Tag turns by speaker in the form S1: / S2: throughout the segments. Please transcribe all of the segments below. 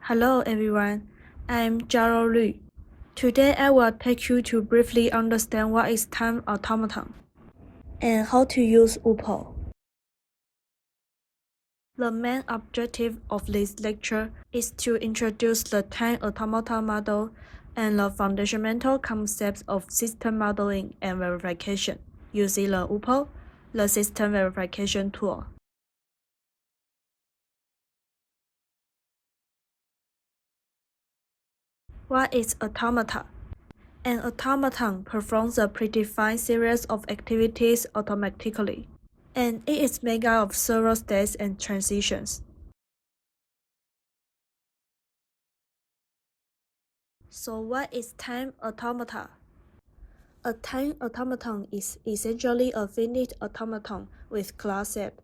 S1: Hello everyone, I'm Jaro Lu. Today I will take you to briefly understand what is time automaton and how to use UPO. The main objective of this lecture is to introduce the time automaton model and the fundamental concepts of system modeling and verification using the UPO, the system verification tool. What is automata? An automaton performs a predefined series of activities automatically, and it is made up of several states and transitions. So what is time automata? A time automaton is essentially a finite automaton with class set.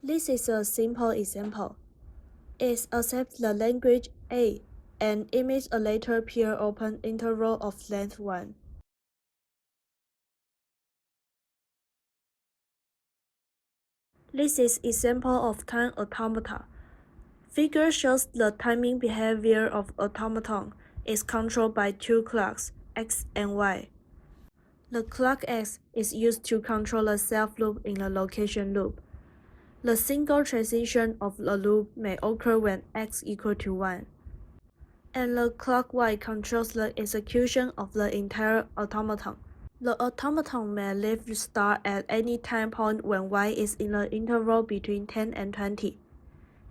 S1: This is a simple example. It accepts the language A and emits a later pure open interval of length 1. This is example of time automata. Figure shows the timing behavior of automaton is controlled by two clocks, X and Y. The clock X is used to control the self loop in the location loop. The single transition of the loop may occur when X equal to 1. And the clock Y controls the execution of the entire automaton. The automaton may leave start at any time point when Y is in the interval between 10 and 20.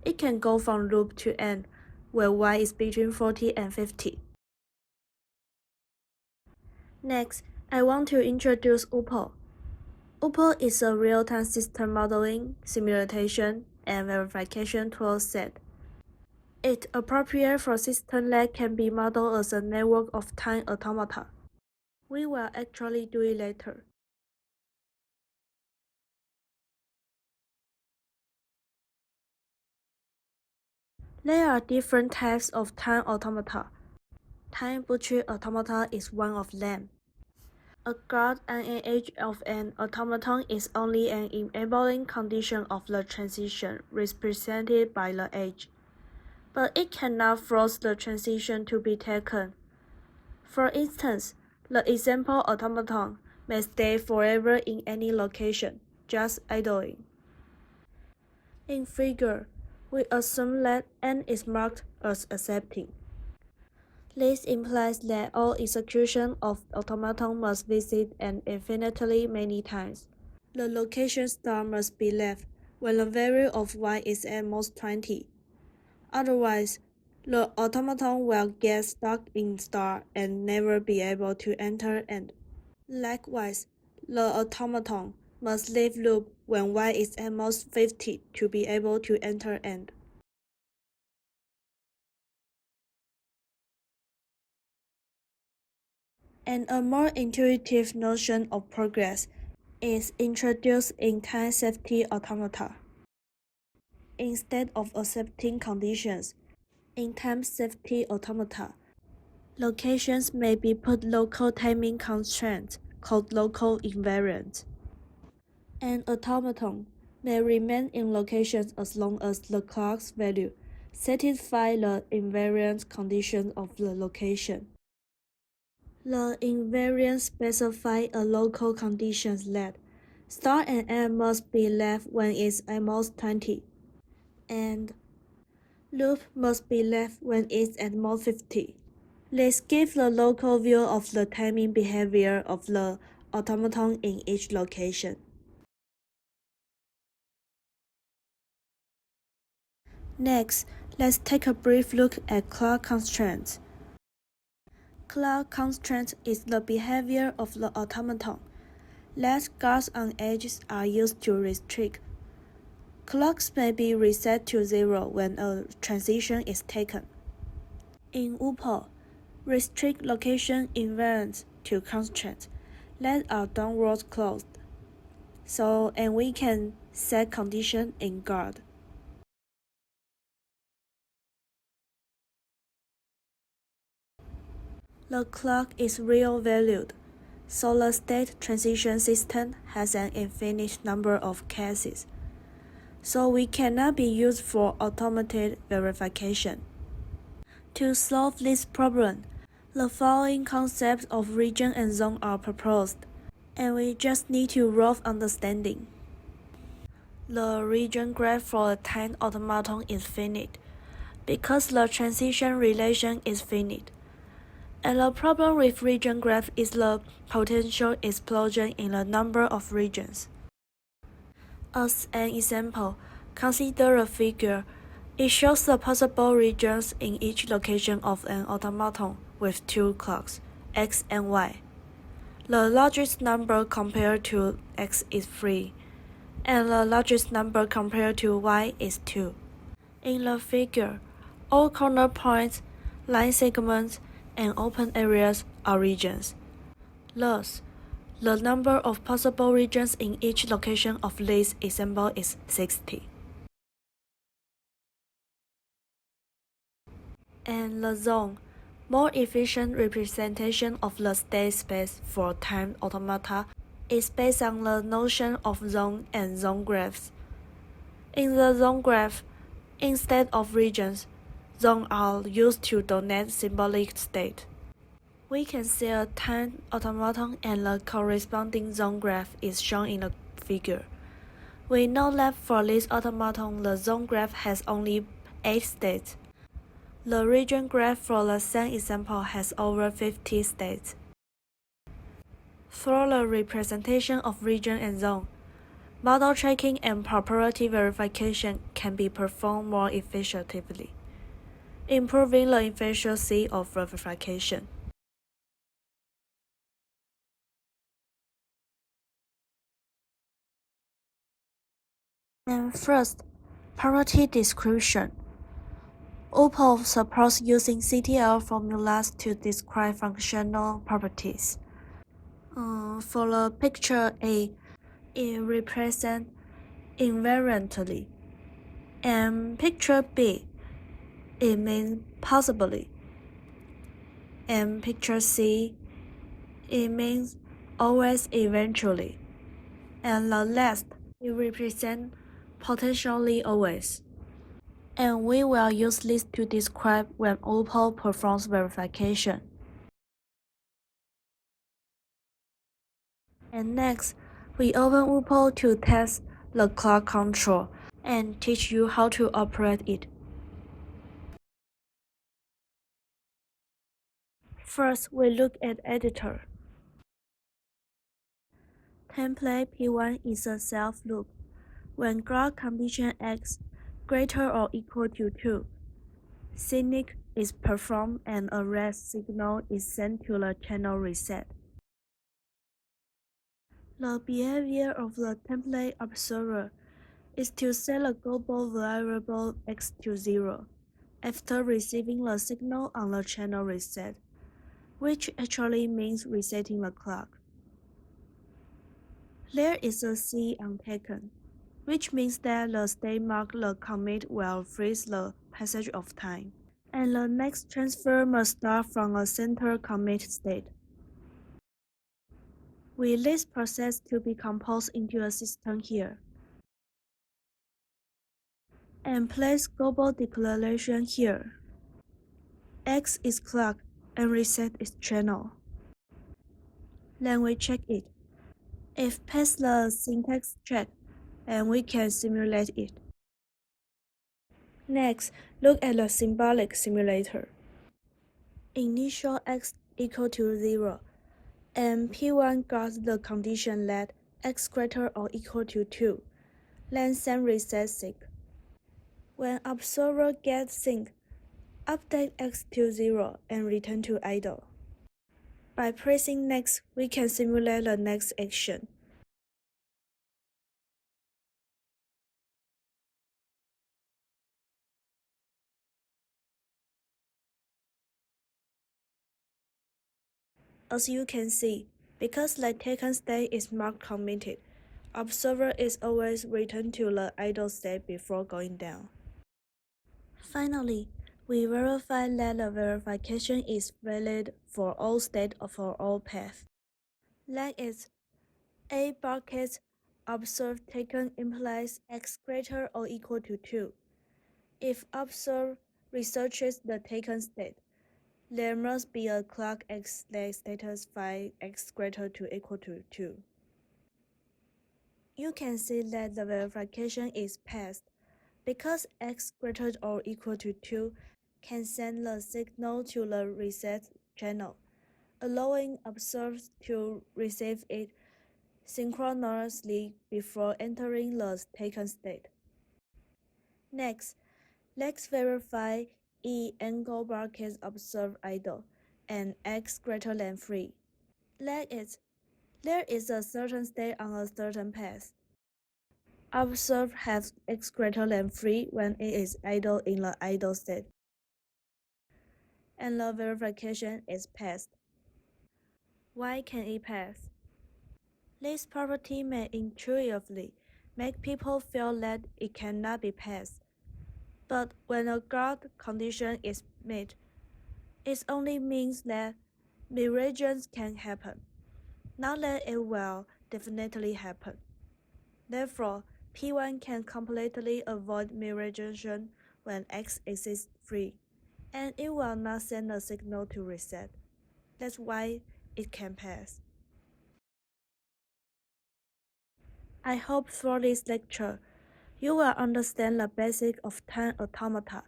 S1: It can go from loop to end, where Y is between 40 and 50. Next, I want to introduce UPO. UPO is a real-time system modeling, simulation, and verification tool set. It's appropriate for systems that can be modeled as a network of time automata. We will actually do it later. There are different types of time automata. Time butchery automata is one of them. A guard and an edge of an automaton is only an enabling condition of the transition represented by the edge, but it cannot force the transition to be taken. For instance, the example automaton may stay forever in any location, just idling. In figure, we assume that n is marked as accepting. This implies that all execution of automaton must visit n infinitely many times. The location star must be left when the value of y is at most 20. Otherwise, the automaton will get stuck in star and never be able to enter end. Likewise, the automaton must leave loop when y is at most 50 to be able to enter end. And a more intuitive notion of progress is introduced in time safety automata. Instead of accepting conditions, in time safety automata, locations may be put local timing constraints called local invariants. An automaton may remain in locations as long as the clock's value satisfies the invariant conditions of the location. The invariant specifies a local condition that start and end must be left when it's at most 20, and loop must be left when it's at most 50. Let's give the local view of the timing behavior of the automaton in each location. Next, let's take a brief look at clock constraints. Clock constraint is the behavior of the automaton. Less guards on edges are used to restrict. Clocks may be reset to 0 when a transition is taken. In UPO, restrict location invariants to constraints that are downward closed. And we can set condition in guard. The clock is real valued, so the state transition system has an infinite number of cases, so we cannot be used for automated verification. To solve this problem, the following concepts of region and zone are proposed, and we just need to rough understanding. The region graph for a time automaton is finite, because the transition relation is finite. And the problem with region graph is the potential explosion in the number of regions. As an example, consider a figure. It shows the possible regions in each location of an automaton with two clocks, x and y. The largest number compared to x is 3, and the largest number compared to y is 2. In the figure, all corner points, line segments, and open areas are regions. Thus, the number of possible regions in each location of this example is 60. And the zone, more efficient representation of the state space for time automata, is based on the notion of zone and zone graphs. In the zone graph, instead of regions, zones are used to denote symbolic state. We can see a time automaton and the corresponding zone graph is shown in the figure. We know that for this automaton, the zone graph has only 8 states. The region graph for the same example has over 50 states. Through the representation of region and zone, model tracking and property verification can be performed more efficiently, improving the efficiency of verification. And first, property description. OPAL supports using CTL formulas to describe functional properties. For the picture A, it represents invariantly, and picture B, it means possibly, and picture C, it means always eventually, and the last, it represents potentially always. And we will use this to describe when OPAL performs verification. And next, we open OPAL to test the clock control and teach you how to operate it. First, we look at editor. Template P1 is a self loop. When clock condition x greater or equal to 2, Cynic is performed and a red signal is sent to the channel reset. The behavior of the template observer is to set a global variable x to 0 after receiving the signal on the channel reset, which actually means resetting the clock. There is a C untaken, which means that the state mark the commit will freeze the passage of time, and the next transfer must start from a center commit state. We list process to be composed into a system here, and place global declaration here. X is clock and reset is channel. Then we check it. If pass the syntax check, and we can simulate it. Next, look at the symbolic simulator. Initial x equal to 0, and P1 got the condition that x greater or equal to 2, then send reset sync. When observer gets sync, update x to 0 and return to idle. By pressing next, we can simulate the next action. As you can see, because the taken state is marked committed, observer is always returned to the idle state before going down. Finally, we verify that the verification is valid for all states for all paths. That is, A bucket observed taken implies x greater or equal to 2. If observed researches the taken state. There must be a clock x status phi x greater to equal to 2. You can see that the verification is passed because x greater or equal to 2 can send the signal to the reset channel, allowing observers to receive it synchronously before entering the taken state. Next, let's verify E angle brackets observed idle and x greater than 3. Let it. There is a certain state on a certain path. Observe has x greater than 3 when it is idle in the idle state, and the verification is passed. Why can it pass? This property may intuitively make people feel that it cannot be passed, but when a guard condition is met, it only means that mirages can happen, not that it will definitely happen. Therefore, P1 can completely avoid miraging when X exists free, and it will not send a signal to reset. That's why it can pass. I hope through this lecture, you will understand the basics of time automata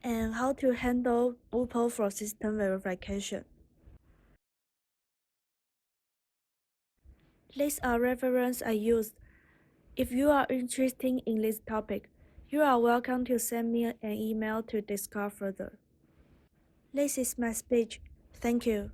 S1: and how to handle multiple for system verification. These are references I used. If you are interested in this topic, you are welcome to send me an email to discuss further. This is my speech. Thank you.